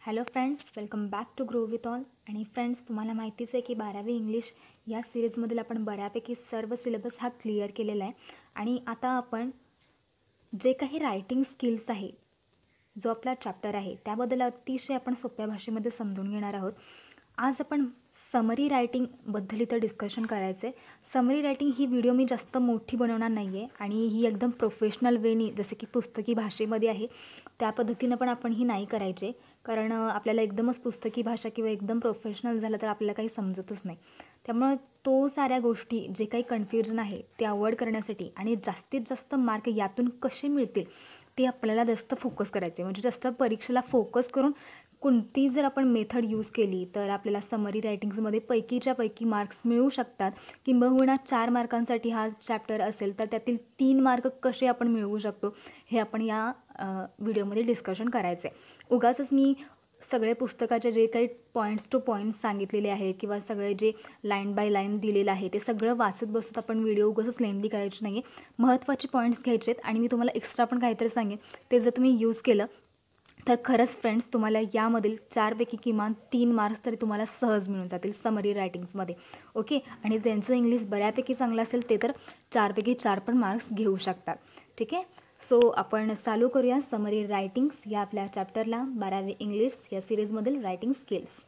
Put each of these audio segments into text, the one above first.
Hello friends, welcome back to Grow With All. आणि friends, तुम्हाला माहितीच आहे की 12वी इंग्लिश या सिरीजमधील आपण बऱ्यापैकी सर्व सिलेबस हा क्लिअर केलेला आहे. आणि आता आपण जे काही रायटिंग स्किल्स आहे, जो आपला चॅप्टर आहे, त्याबद्दल अतिशय आपण सोप्या भाषेमध्ये समजून घेणार आहोत. आज आपण समरी रायटिंगबद्दल इथं डिस्कशन करायचं आहे. समरी रायटिंग ही व्हिडिओ मी जास्त मोठी बनवणार नाही आहे आणि ही एकदम प्रोफेशनल वेनी, जसे की पुस्तकी भाषेमध्ये आहे त्या पद्धतीनं पण आपण ही नाही करायचे, कारण आपल्याला एकदमच पुस्तकी भाषा किंवा एकदम प्रोफेशनल झालं तर आपल्याला काही समजतच नाही. त्यामुळे तो साऱ्या गोष्टी जे काही कन्फ्युजन आहे ते अवॉइड करण्यासाठी आणि जास्तीत जास्त मार्क यातून कसे मिळतील ते आपल्याला जास्त फोकस करायचे, म्हणजे जास्त परीक्षेला फोकस करून कोणती जर आपण मेथड यूज केली तर आपल्याला समरी रायटिंग्समध्ये पैकीच्या पैकी मार्क्स मिळू शकतात. किंबहुना 4 मार्कांसाठी हा चॅप्टर असेल तर त्यातील 3 मार्क कसे आपण मिळवू शकतो हे आपण या व्हिडिओमध्ये डिस्कशन करायचं आहे. उगाचच मी सगळे पुस्तकाचे जे काही पॉईंट्स टू पॉईंट्स सांगितलेले आहे किंवा सगळे जे लाईन बाय लाईन दिलेलं आहे ते सगळं वाचत बसत आपण व्हिडिओ उगाचच लेंदी करायची नाही आहे. महत्त्वाचे पॉईंट्स घ्यायचे आहेत आणि मी तुम्हाला एक्स्ट्रा पण काहीतरी सांगेन, ते जर तुम्ही यूज केलं तर खरंच फ्रेंड्स तुम्हाला यामधील 4 पैकी किमान 3 मार्क्स तरी तुम्हाला सहज मिळून जातील समरी रायटिंग्समध्ये. ओके, आणि ज्यांचं इंग्लिश बऱ्यापैकी चांगलं असेल ते तर 4 पैकी 4 पण मार्क्स घेऊ शकतात. ठीक आहे, सो आपण चालू करूया समरी रायटिंग्स या आपल्या चॅप्टरला, 12वी इंग्लिश या सिरीजमधील रायटिंग स्किल्स.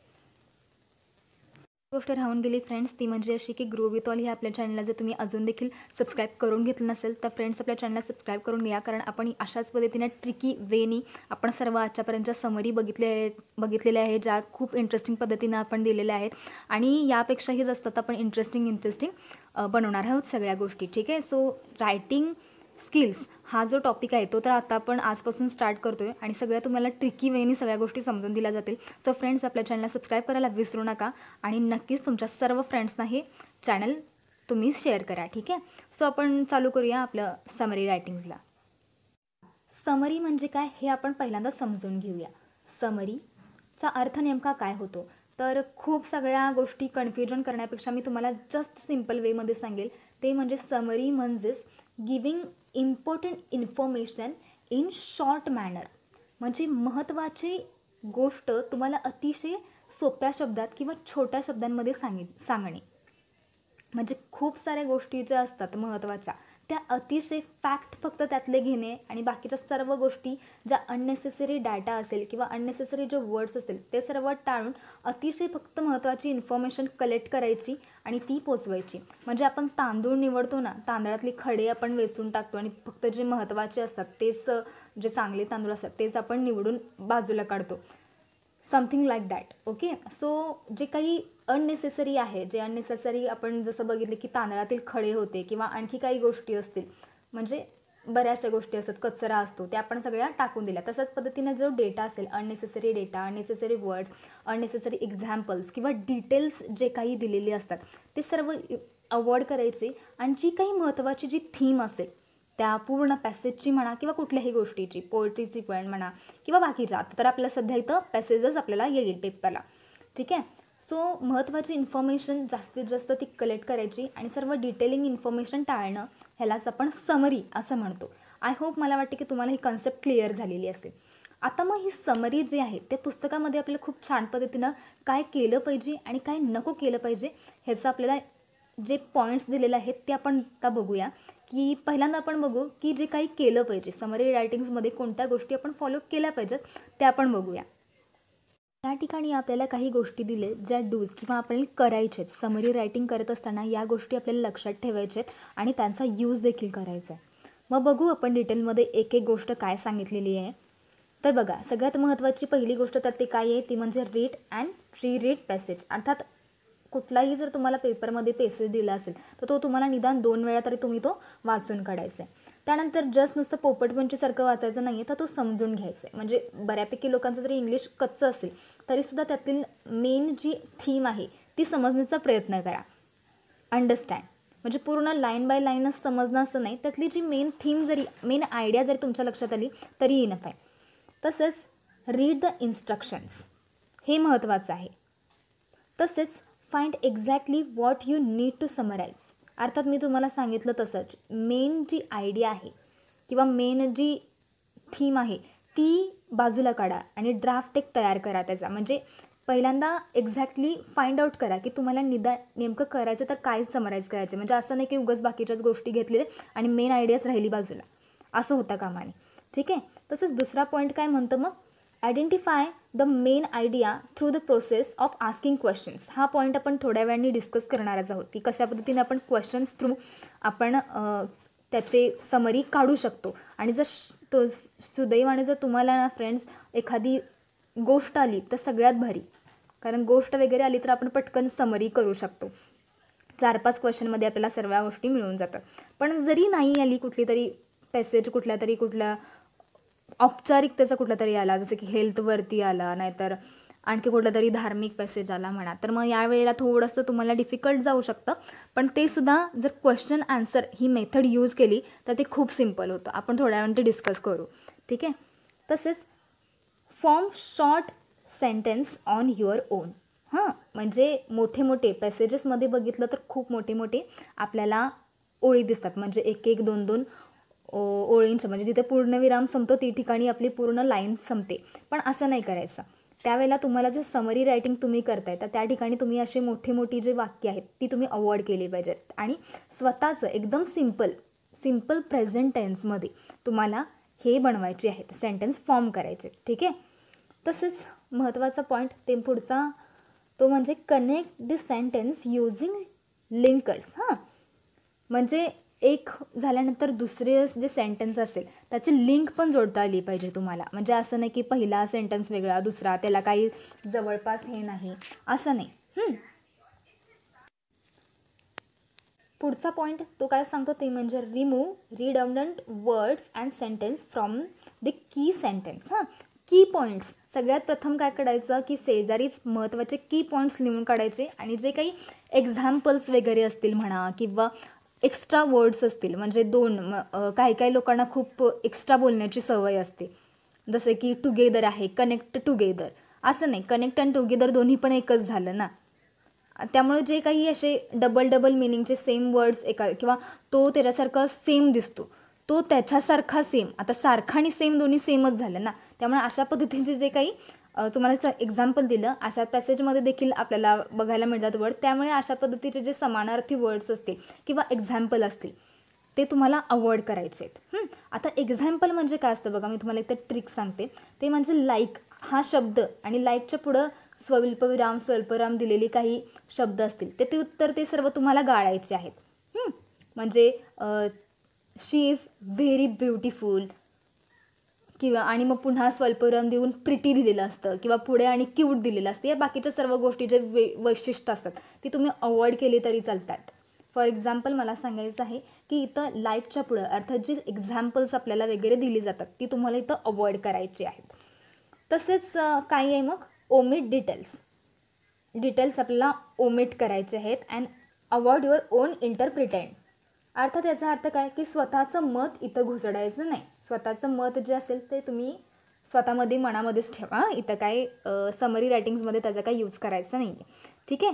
गोष्ट राहून गेली फ्रेंड्स, ती म्हणजे अशी की ग्रो विथ ऑल हे आपल्या चॅनलला जर तुम्ही अजून देखील सबस्क्राईब करून घेतलं नसेल तर फ्रेंड्स आपल्या चॅनलला सबस्क्राईब करून घ्या, कारण आपण अशाच पद्धतीने ट्रिकी वेनी आपण सर्व आजच्यापर्यंतच्या समरी बघितलेल्या आहे, ज्या खूप इंटरेस्टिंग पद्धतीनं आपण दिलेल्या आहेत आणि यापेक्षाही जास्त आपण इंटरेस्टिंग बनवणार आहोत सगळ्या गोष्टी. ठीक आहे, सो रायटिंग स्किल्स हा जो टॉपिक आहे तो तर आता आपण आजपासून स्टार्ट करतो आहे आणि सगळ्या तुम्हाला ट्रिकी वेनी सगळ्या गोष्टी समजून दिल्या जातील. सो फ्रेंड्स, आपल्या चॅनलला सबस्क्राईब करायला विसरू नका आणि नक्कीच तुमच्या सर्व फ्रेंड्सना हे चॅनल तुम्ही शेअर करा. ठीक आहे, सो आपण चालू करूया आपलं समरी रायटिंग्सला. समरी म्हणजे काय हे आपण पहिल्यांदा समजून घेऊया. समरीचा अर्थ नेमका काय होतो, तर खूप सगळ्या गोष्टी कन्फ्युजन करण्यापेक्षा मी तुम्हाला जस्ट सिम्पल वेमध्ये सांगेल. ते म्हणजे समरी म्हणजेच giving important information in short manner, म्हणजे महत्त्वाची गोष्ट तुम्हाला अतिशय सोप्या शब्दात किंवा छोट्या शब्दांमध्ये सांगणे. म्हणजे खूप साऱ्या गोष्टी ज्या असतात महत्त्वाच्या त्या अतिशय फॅक्ट फक्त त्यातले घेणे आणि बाकीच्या सर्व गोष्टी ज्या अननेसेसरी डाटा असेल किंवा अननेसेसरी जे वर्ड्स असेल ते सर्व टाळून अतिशय फक्त महत्त्वाची इन्फॉर्मेशन कलेक्ट करायची आणि ती पोचवायची. म्हणजे आपण तांदूळ निवडतो ना, तांदळातले खडे आपण वेचून टाकतो आणि फक्त जे महत्त्वाचे असतात तेच, जे चांगले तांदूळ असतात तेच आपण निवडून बाजूला काढतो. Something like that. Okay, so जे काही अननेसेसरी आहे, जे अननेसेसरी आपण जसं बघितलं की तांदळातील खडे होते किंवा आणखी काही गोष्टी असतील, म्हणजे बऱ्याचशा गोष्टी असतात, कचरा असतो, त्या आपण सगळ्या टाकून दिल्या. तशाच पद्धतीने जो डेटा असेल, unnecessary data, unnecessary words, unnecessary examples किंवा डिटेल्स जे काही दिलेले असतात ते सर्व अवॉइड करायचे आणि जी काही महत्त्वाची जी थीम असेल त्या पूर्ण पॅसेजची म्हणा किंवा कुठल्याही गोष्टीची, पोएट्रीची पण म्हणा किंवा बाकीच्या, तर आपल्याला सध्या इथं पॅसेजेस आपल्याला येईल पेपरला. ठीक आहे, सो महत्त्वाची इन्फॉर्मेशन जास्तीत जास्त ती कलेक्ट करायची आणि सर्व डिटेलिंग इन्फॉर्मेशन टाळणं, ह्यालाच आपण समरी असं म्हणतो. आय होप, मला वाटते की तुम्हाला ही कन्सेप्ट क्लिअर झालेली असेल. आता मग ही समरी जी आहे ते पुस्तकामध्ये आपल्याला खूप छान पद्धतीनं काय केलं पाहिजे आणि काय नको केलं पाहिजे ह्याचं आपल्याला जे पॉईंट्स दिलेले आहेत ते आपण आता बघूया. की पहिल्यांदा आपण बघू की जे काही केलं पाहिजे समरी रायटिंग्समध्ये, कोणत्या गोष्टी आपण फॉलो केल्या पाहिजेत त्या आपण बघूया. या ठिकाणी आपल्याला काही गोष्टी दिले ज्या डूज किंवा आपल्याला करायचे आहेत. समरी रायटिंग करत असताना या गोष्टी आपल्याला लक्षात ठेवायच्या आहेत आणि त्यांचा यूज देखील करायचा आहे. मग बघू आपण डिटेलमध्ये एक एक गोष्ट काय सांगितलेली आहे. तर बघा, सगळ्यात महत्त्वाची पहिली गोष्ट तर ते काय आहे ती म्हणजे रीड अँड रीड पॅसेज. अर्थात कुठलाही जर तुम्हाला पेपरमध्ये पॅसेज दिला असेल तर तो तुम्हाला निदान 2 वेळा तरी तुम्ही तो वाचून काढायचा आहे. त्यानंतर जस्ट नुसतं पोपटपंचीसारखं वाचायचं नाही आहे, तर तो समजून घ्यायचा आहे. म्हणजे बऱ्यापैकी लोकांचं जरी इंग्लिश कच्चं असेल तरीसुद्धा त्यातील मेन जी थीम आहे ती समजण्याचा प्रयत्न करा. अंडरस्टँड म्हणजे पूर्ण लाईन बाय लाईनच समजणं असं नाही, त्यातली जी मेन थीम जरी, मेन आयडिया जरी तुमच्या लक्षात आली तरी इनफ आहे. तसेच रीड द इन्स्ट्रक्शन्स हे महत्त्वाचं आहे. तसेच find exactly what you need to summarise. अर्थात मी तुम्हाला सांगितलं तसंच मेन जी आयडिया आहे किंवा मेन जी थीम आहे ती बाजूला काढा आणि ड्राफ्ट एक तयार करा त्याचा. म्हणजे पहिल्यांदा एक्झॅक्टली फाइंड आउट करा की तुम्हाला नेमकं करायचं तर काय समराईज करायचं. म्हणजे असं नाही की उगाच बाकीच्याच गोष्टी घेतलेल्या आणि मेन आयडियाच राहिली बाजूला, असं होता कामा नये. ठीक आहे. तसंच दुसरा पॉईंट काय म्हणतं मग, identify the main idea through the process of asking questions. हा पॉईंट आपण थोड्या वेळाने डिस्कस करणारच आहोत की कशा पद्धतीने आपण क्वेश्चन्स थ्रू आपण त्याचे समरी काढू शकतो. आणि जर तो सुदैवाने जर तुम्हाला ना फ्रेंड्स एखादी गोष्ट आली तर सगळ्यात भारी, कारण गोष्ट वगैरे आली तर आपण पटकन समरी करू शकतो. 4-5 क्वेश्चनमध्ये आपल्याला सर्व गोष्टी मिळून जातात. पण जरी नाही आली कुठली तरी पॅसेज कुठल्या औपचारिकतेचा कुठला तरी आला, जसं की हेल्थवरती आला, नाहीतर आणखी कुठला तरी धार्मिक पॅसेज आला म्हणा, तर मग यावेळेला थोडंसं तुम्हाला डिफिकल्ट जाऊ शकतं. पण ते सुद्धा जर क्वेश्चन आन्सर ही मेथड यूज केली तर ते खूप सिम्पल होतं. आपण थोड्या वेळाने ते डिस्कस करू. ठीक आहे. तसेच form short sentence on your on. म्हणजे मोठे पॅसेजेसमध्ये बघितलं तर खूप मोठे आपल्याला ओळी दिसतात. म्हणजे 1-1, 2-2 ओळींचं, म्हणजे जिथे पूर्णविराम संपतो ती ठिकाणी आपली पूर्ण लाईन संपते. पण असं नाही करायचं. त्यावेळेला तुम्हाला जर समरी रायटिंग तुम्ही करताय तर त्या ठिकाणी तुम्ही असे मोठी जे वाक्य आहेत ती तुम्ही अवॉइड केली पाहिजेत. आणि स्वतःचं एकदम सिम्पल प्रेझेंट टेन्समध्ये तुम्हाला हे बनवायचे आहेत, सेंटेन्स फॉर्म करायचे. ठीक आहे. तसेच महत्त्वाचा पॉईंट ते पुढचा तो म्हणजे connect the sentence using linkers. म्हणजे एक झाल्यानंतर दुसरे जे सेंटेन्स असेल त्याची लिंक पण जोडता आली पाहिजे तुम्हाला. म्हणजे असं नाही की पहिला सेंटेन्स वेगळा, दुसरा त्याला काही जवळपास हे नाही, असं नाही. पुढचा पॉईंट तो काय सांगतो ते म्हणजे remove redundant words and sentence from the key sentence. की पॉईंट्स सगळ्यात प्रथम काय करायचं की शेजारीच महत्त्वाचे की पॉईंट्स लिहून काढायचे. आणि जे काही एक्झाम्पल्स वगैरे असतील म्हणा किंवा एक्स्ट्रा वर्ड्स असतील, म्हणजे काही लोकांना खूप एक्स्ट्रा बोलण्याची सवय असते, जसे की टुगेदर आहे, कनेक्ट टुगेदर. असं नाही, कनेक्ट अँड टुगेदर दोन्ही पण एकच झालं ना. त्यामुळे जे काही असे डबल मिनिंगचे सेम वर्ड्स किंवा तो त्याच्यासारखा सेम दिसतो तो त्याच्यासारखा सेम, आता सारखा आणि सेम दोन्ही सेमच झालं ना. त्यामुळे अशा पद्धतीचे जे काही तुम्हाला एक्झाम्पल दिलं अशा पॅसेजमध्ये देखील आपल्याला बघायला मिळतात वर्ड. त्यामुळे अशा पद्धतीचे जे समानार्थी वर्ड्स असतील किंवा एक्झाम्पल असतील ते तुम्हाला अवॉइड करायचे आहेत. आता एक्झाम्पल म्हणजे काय असतं बघा, मी तुम्हाला एक ट्रिक सांगते. ते म्हणजे लाईक हा शब्द आणि लाईकच्या पुढं स्वल्पविराम दिलेली काही शब्द असतील ते उत्तर ते सर्व तुम्हाला गाळायचे आहेत. म्हणजे शी इज व्हेरी ब्युटिफुल किंवा आणि मग पुन्हा स्वल्पविराम देऊन प्रिटी दिलेलं असतं किंवा पुढे आणि क्यूट दिलेलं असतं. या बाकीच्या सर्व गोष्टी जे वैशिष्ट्य असतात ती तुम्ही अवॉइड केली तरी चालतात. फॉर एक्झाम्पल मला सांगायचं आहे की इथं लाईकच्या पुढं अर्थात जी एक्झाम्पल्स आपल्याला वगैरे दिली जातात ती तुम्हाला इथं अवॉइड करायची आहेत. तसेच काय आहे मग, ओमिट डिटेल्स आपल्याला ओमिट करायचे आहेत. And avoid your own interpreted. अर्थात याचा अर्थ काय की स्वतःचं मत इथं घुसडायचं नाही. स्वतःचं मत जे असेल ते तुम्ही स्वतःमध्ये मनामध्येच ठेवा. इथं काय समरी रायटिंग्समध्ये त्याचा काही यूज करायचा नाही आहे. ठीक आहे.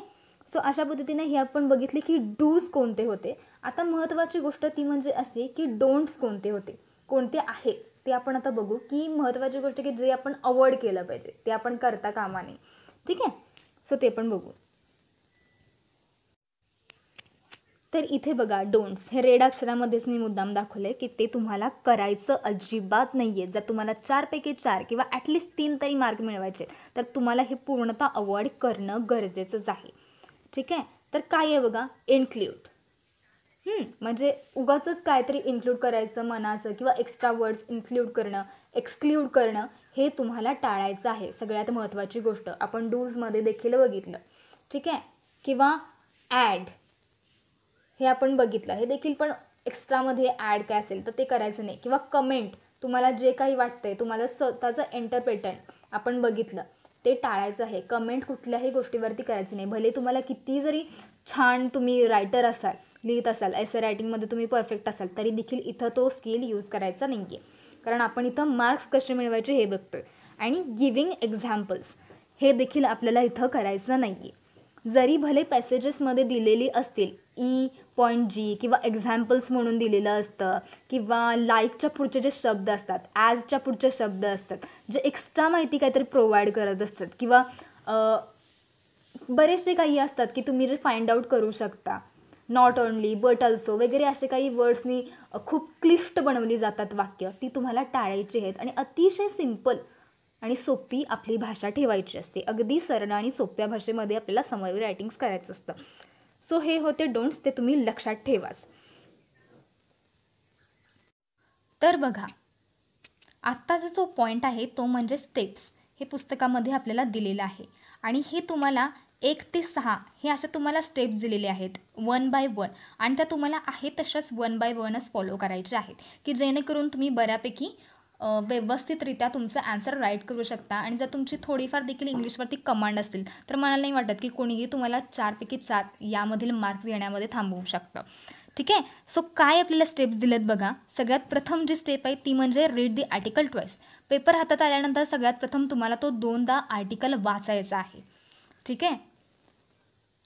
सो अशा पद्धतीने हे आपण बघितले की डूज कोणते होते. आता महत्त्वाची गोष्ट ती म्हणजे अशी की डोंट्स कोणते आहेत ते आपण आता बघू. की महत्त्वाची गोष्ट की जे आपण अवॉइड केलं पाहिजे ते आपण करता कामा नये. ठीक आहे. सो ते पण बघू. तर इथे बघा डोंट्स हे रेड अक्षरामध्येच मी मुद्दाम दाखवले की ते तुम्हाला करायचं अजिबात नाही आहे. जर तुम्हाला 4 पैकी 4 किंवा ॲटलिस्ट 3 तरी मार्क मिळवायचे तर तुम्हाला हे पूर्णतः अवॉइड करणं गरजेचंच आहे. ठीक आहे. तर काय आहे बघा, इन्क्ल्यूड. म्हणजे उगाचच काहीतरी इन्क्लूड करायचं मनाचं किंवा एक्स्ट्रा वर्ड्स इन्क्लूड करणं, एक्सक्ल्यूड करणं हे तुम्हाला टाळायचं आहे. सगळ्यात महत्त्वाची गोष्ट आपण डूजमध्ये देखील बघितलं. ठीक आहे. किंवा ॲड हे आपण बघितलं, हे देखील पण एक्स्ट्रामध्ये ॲड काय असेल तर ते करायचं नाही. किंवा कमेंट, तुम्हाला जे काही वाटतंय तुम्हाला स्वतःचं एंटरप्रिटेंट आपण बघितलं ते टाळायचं आहे. कमेंट कुठल्याही गोष्टीवरती करायचं नाही. भले तुम्हाला किती जरी छान तुम्ही रायटर असाल, लिहित असाल, एसे रायटिंगमध्ये तुम्ही परफेक्ट असाल तरी देखील इथं तो स्किल यूज करायचा नाही आहे. कारण आपण इथं मार्क्स कसे मिळवायचे हे बघतोय. आणि गिविंग एक्झाम्पल्स हे देखील आपल्याला इथं करायचं नाही आहे. जरी भले पॅसेजेसमध्ये दिलेली असतील ई पॉईंट जी किंवा एक्झाम्पल्स म्हणून दिलेलं असतं, किंवा लाईकच्या पुढचे जे शब्द असतात, ॲजच्या पुढचे शब्द असतात, जे एक्स्ट्रा माहिती काहीतरी प्रोव्हाइड करत असतात, किंवा बरेचसे काही असतात की तुम्ही जे फाइंड आउट करू शकता. नॉट ओनली बट ऑल्सो वगैरे असे काही वर्ड्सनी खूप क्लिष्ट बनवली जातात वाक्य, ती तुम्हाला टाळायची आहेत आणि अतिशय सिम्पल आणि सोपी आपली भाषा ठेवायची असते. अगदी सरळ आणि सोप्या भाषेमध्ये आपल्याला समरी रायटिंग्स करायचं असतं. सो हे होते डोंट्स, ते तुम्ही लक्षात ठेवाच. तर बघा, आत्ताचा जो पॉईंट आहे तो म्हणजे स्टेप्स. हे पुस्तकामध्ये आपल्याला दिलेलं आहे आणि हे तुम्हाला 1 ते 6 हे अशा तुम्हाला स्टेप्स दिलेले आहेत 1 बाय 1, आणि त्या तुम्हाला आहे तशाच 1 बाय 1च फॉलो करायचे आहेत, की जेणेकरून तुम्ही बऱ्यापैकी व्यवस्थितरित्या तुमचं ॲन्सर राईट करू शकता. आणि जर तुमची थोडीफार देखील इंग्लिशवरती कमांड असतील तर मला नाही वाटत की कोणीही तुम्हाला 4 पैकी 4 यामधील मार्क्स देण्यामध्ये थांबवू शकतं. ठीक आहे. सो काय आपल्याला स्टेप्स दिलेत बघा. सगळ्यात प्रथम जी स्टेप आहे ती म्हणजे read the article twice. Paper हातात आल्यानंतर सगळ्यात प्रथम तुम्हाला तो 2दा आर्टिकल वाचायचा आहे. ठीक आहे.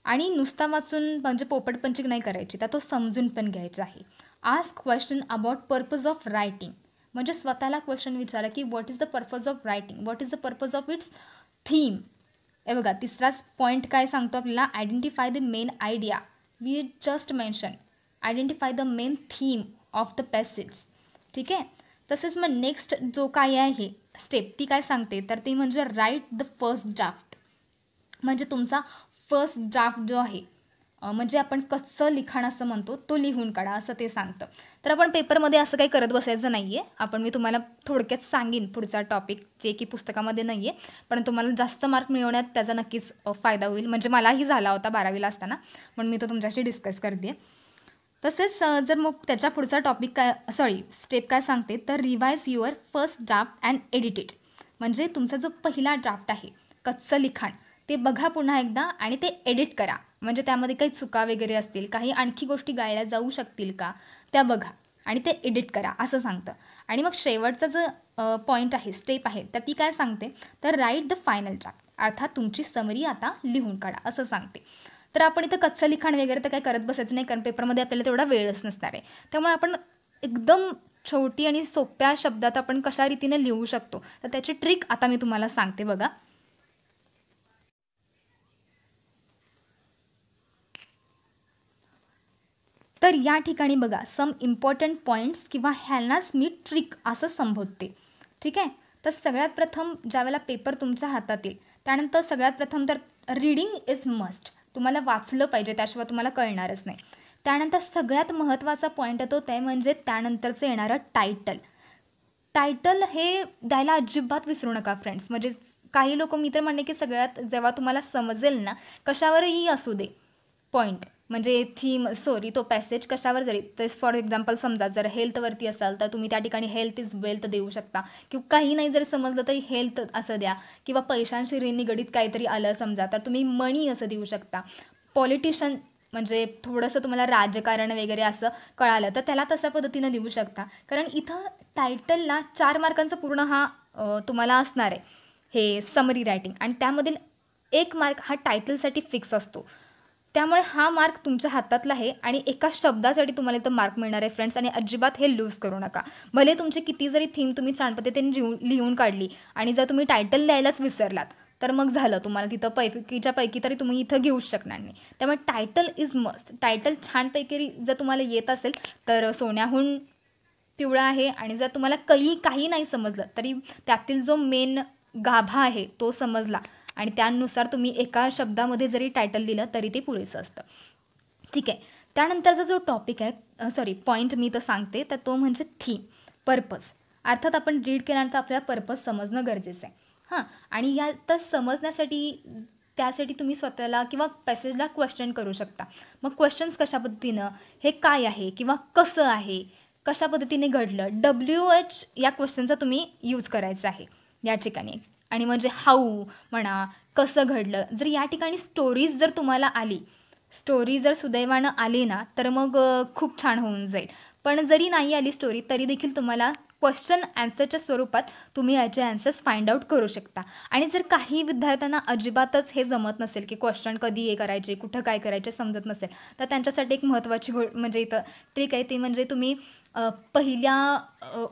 आणि नुसता वाचून म्हणजे पोपटपंची नाही करायची, तर तो समजून पण घ्यायचा आहे. Ask question about purpose of writing, म्हणजे स्वतःला क्वेश्चन विचारा की what is the purpose of writing, what is the purpose of its theme. हे बघा, तिसराच पॉईंट काय सांगतो आपल्याला, identify the main idea. We just mention identify the main theme of the passage. ठीक आहे. तसेच मग नेक्स्ट जो काय आहे स्टेप ती काय सांगते, तर ती म्हणजे राईट द फर्स्ट ड्राफ्ट. म्हणजे तुमचा फर्स्ट ड्राफ्ट जो आहे, म्हणजे आपण कच्चं लिखाण असं म्हणतो, तो लिहून काढा असं ते सांगतं. तर आपण पेपरमध्ये असं काही करत बसायचं नाही आहे. मी तुम्हाला थोडक्यात सांगेन पुढचा टॉपिक, जे की पुस्तकामध्ये नाही आहे, पण तुम्हाला जास्त मार्क मिळवण्यात त्याचा नक्कीच फायदा होईल. म्हणजे मलाही झाला होता 12वीला असताना, म्हणून मी तो तुमच्याशी डिस्कस करते. तसेच जर मग त्याच्या पुढचा टॉपिक स्टेप काय सांगते, तर revise your first draft and edit it. म्हणजे तुमचा जो पहिला ड्राफ्ट आहे कच्चं लिखाण, ते बघा पुन्हा एकदा आणि ते एडिट करा. म्हणजे त्यामध्ये काही चुका वगैरे असतील, काही आणखी गोष्टी गाळल्या जाऊ शकतील का, त्या बघा आणि ते एडिट करा असं सांगतं. आणि मग शेवटचा जो पॉईंट आहे, स्टेप आहे, तर ती काय सांगते, तर राईट द फायनल ड्राफ्ट. अर्थात तुमची समरी आता लिहून काढा असं सांगते. तर आपण इथं कच्चं लिखाण वगैरे तर काही करत बसायचं नाही, कारण पेपरमध्ये आपल्याला तेवढा वेळच नसणार आहे. त्यामुळे आपण एकदम छोटी आणि सोप्या शब्दात आपण कशा रीतीने लिहू शकतो, तर त्याची ट्रिक आता मी तुम्हाला सांगते बघा. तर या ठिकाणी बघा, सम इम्पॉर्टंट पॉईंट्स किंवा ह्यांनाच मी ट्रिक असं संबोधते. ठीक आहे. तर सगळ्यात प्रथम ज्यावेळेला पेपर तुमच्या हातात येईल, त्यानंतर सगळ्यात प्रथम तर रीडिंग इज मस्ट. तुम्हाला वाचलं पाहिजे, त्याशिवाय तुम्हाला कळणारच नाही. त्यानंतर सगळ्यात महत्त्वाचा पॉईंट येतो ते म्हणजे त्यानंतरचं येणारं टायटल. टायटल हे द्यायला अजिबात विसरू नका फ्रेंड्स. म्हणजे काही लोक, मी तर म्हणणे की सगळ्यात जेव्हा तुम्हाला समजेल ना, कशावरही असू दे पॉईंट, म्हणजे तो पॅसेज कशावर जरी, तर फॉर एक्झाम्पल समजा जर हेल्थवरती असाल तर तुम्ही त्या ठिकाणी हेल्थ इज वेल्थ देऊ शकता, किंवा काही नाही जर समजलं तरी हेल्थ असं द्या, किंवा पैशांशी निगडीत काहीतरी आलं समजा तर तुम्ही मनी असं देऊ शकता. पॉलिटिशियन म्हणजे थोडंसं तुम्हाला राजकारण वगैरे असं कळालं तर त्याला तशा पद्धतीनं देऊ शकता. कारण इथं टायटलला 4 मार्कांचा पूर्ण तुम्हाला असणार आहे हे समरी रायटिंग, आणि त्यामधील 1 मार्क हा टायटलसाठी फिक्स असतो. त्यामुळे हा मार्क तुमच्या हातातला आहे आणि एका शब्दासाठी तुम्हाला इथं मार्क मिळणार आहे फ्रेंड्स. आणि अजिबात हे लूज करू नका. भले तुमची किती जरी थीम तुम्ही छान पद्धतीने लिहून काढली आणि जर तुम्ही टायटल लिहायलाच विसरलात तर मग झालं, तुम्हाला तिथं पैकीच्या पैकी तरी तुम्ही इथं घेऊच शकणार नाही. त्यामुळे टायटल इज मस्ट. टायटल छानपैकी जर तुम्हाला येत असेल तर सोन्याहून पिवळा आहे, आणि जर तुम्हाला काही नाही समजलं तरी त्यातील जो मेन गाभा आहे तो समजला आणि त्यानुसार तुम्ही एका शब्दामध्ये जरी टायटल दिलं तरी ते पुरेसं असतं. ठीक आहे. त्यानंतरचा जो टॉपिक आहे, पॉईंट मी तर सांगते, तर तो म्हणजे थीम, पर्पज. अर्थात आपण रीड केल्यानंतर आपल्याला पर्पज समजणं गरजेचं आहे. आणि या तर समजण्यासाठी त्यासाठी तुम्ही स्वतःला किंवा पॅसेजला क्वेश्चन करू शकता. मग क्वेश्चन्स कशा पद्धतीनं, हे काय आहे किंवा कसं आहे, कशा पद्धतीने घडलं, WH या क्वेश्चनचा तुम्ही यूज करायचा आहे या ठिकाणी. आणि म्हणजे हाऊ म्हणा, कसं घडलं. जर या ठिकाणी स्टोरीज जर तुम्हाला आली, स्टोरी जर सुदैवानं आली ना, तर मग खूप छान होऊन जाईल. पण जरी नाही आली स्टोरी तरी देखील तुम्हाला क्वेश्चन ॲन्सरच्या स्वरूपात तुम्ही याचे ॲन्सर्स फाइंड आउट करू शकता. आणि जर काही विद्यार्थ्यांना अजिबातच हे जमत नसेल की क्वेश्चन कधी हे करायचे, कुठं काय करायचे समजत नसेल, तर त्यांच्यासाठी एक महत्त्वाची म्हणजे इथं ट्रिक आहे. ती म्हणजे तुम्ही पहिल्या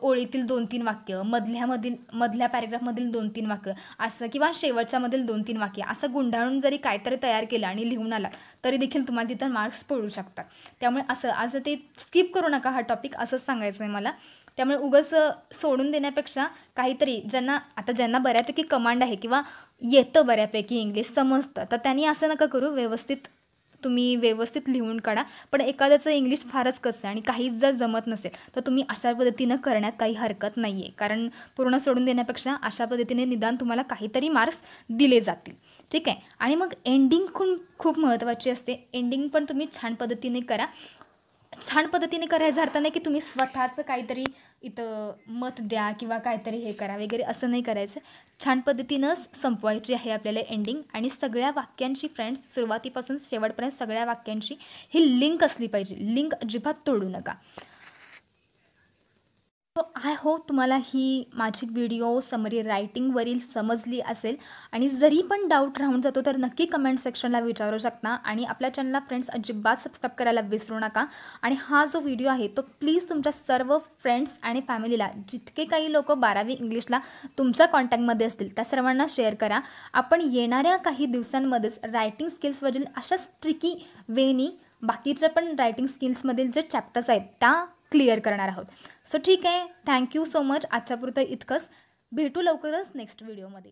ओळीतील 2-3 वाक्य, मधल्या पॅरेग्राफमधील 2-3 वाक्य असं, किंवा शेवटच्यामधील 2-3 वाक्य असं गुंडाळून जरी काहीतरी तयार केलं आणि लिहून आला तरी देखील तुम्हाला तिथं मार्क्स पडू शकतात. त्यामुळे असं ते स्किप करू नका हा टॉपिक, असंच सांगायचं आहे मला. त्यामुळे उगाच सोडून देण्यापेक्षा काहीतरी ज्यांना बऱ्यापैकी कमांड आहे किंवा येतं बऱ्यापैकी इंग्लिश समजतं, तर त्यांनी असं नका करू, तुम्ही व्यवस्थित लिहून काढा. पण एखाद्याचं इंग्लिश फारच कसं आणि काहीच जर जमत नसेल तर तुम्ही अशा पद्धतीनं करण्यात काही हरकत नाही आहे. कारण पूर्ण सोडून देण्यापेक्षा अशा पद्धतीने निदान तुम्हाला काहीतरी मार्क्स दिले जातील. ठीक आहे. आणि मग एंडिंग खूप महत्त्वाची असते. एंडिंग पण तुम्ही छान पद्धतीने करा. छान पद्धतीने करायचा अर्थ नाही की तुम्ही स्वतःचं काहीतरी इथं मत द्या किंवा काहीतरी हे करा वगैरे, असं नाही करायचं. छान पद्धतीनंच संपवायची आहे आपल्याला एंडिंग. आणि सगळ्या वाक्यांची फ्रेंड्स, सुरुवातीपासून शेवटपर्यंत सगळ्या वाक्यांची ही लिंक असली पाहिजे. लिंक अजिबात तोडू नका. सो आय होप तुम्हाला ही माझी व्हिडिओ समरी रायटिंगवरील समजली असेल. आणि जरी पण डाऊट राहून जातो तर नक्की कमेंट सेक्शनला विचारू शकता. आणि आपल्या चॅनलला फ्रेंड्स अजिबात सबस्क्राईब करायला विसरू नका. आणि हा जो व्हिडिओ आहे तो प्लीज तुमच्या सर्व फ्रेंड्स आणि फॅमिलीला, जितके काही लोक 12वी इंग्लिशला तुमच्या कॉन्टॅक्टमध्ये असतील त्या सर्वांना शेअर करा. आपण येणाऱ्या काही दिवसांमध्येच रायटिंग स्किल्सवरील अशाच ट्रिकी वेनी बाकीच्या पण रायटिंग स्किल्समधील जे चॅप्टर्स आहेत त्या क्लिअर करणार आहोत. सो ठीक आहे, थँक्यू सो मच. आजच्यापुरतं इतकंच. भेटू लवकरच नेक्स्ट व्हिडिओमध्ये.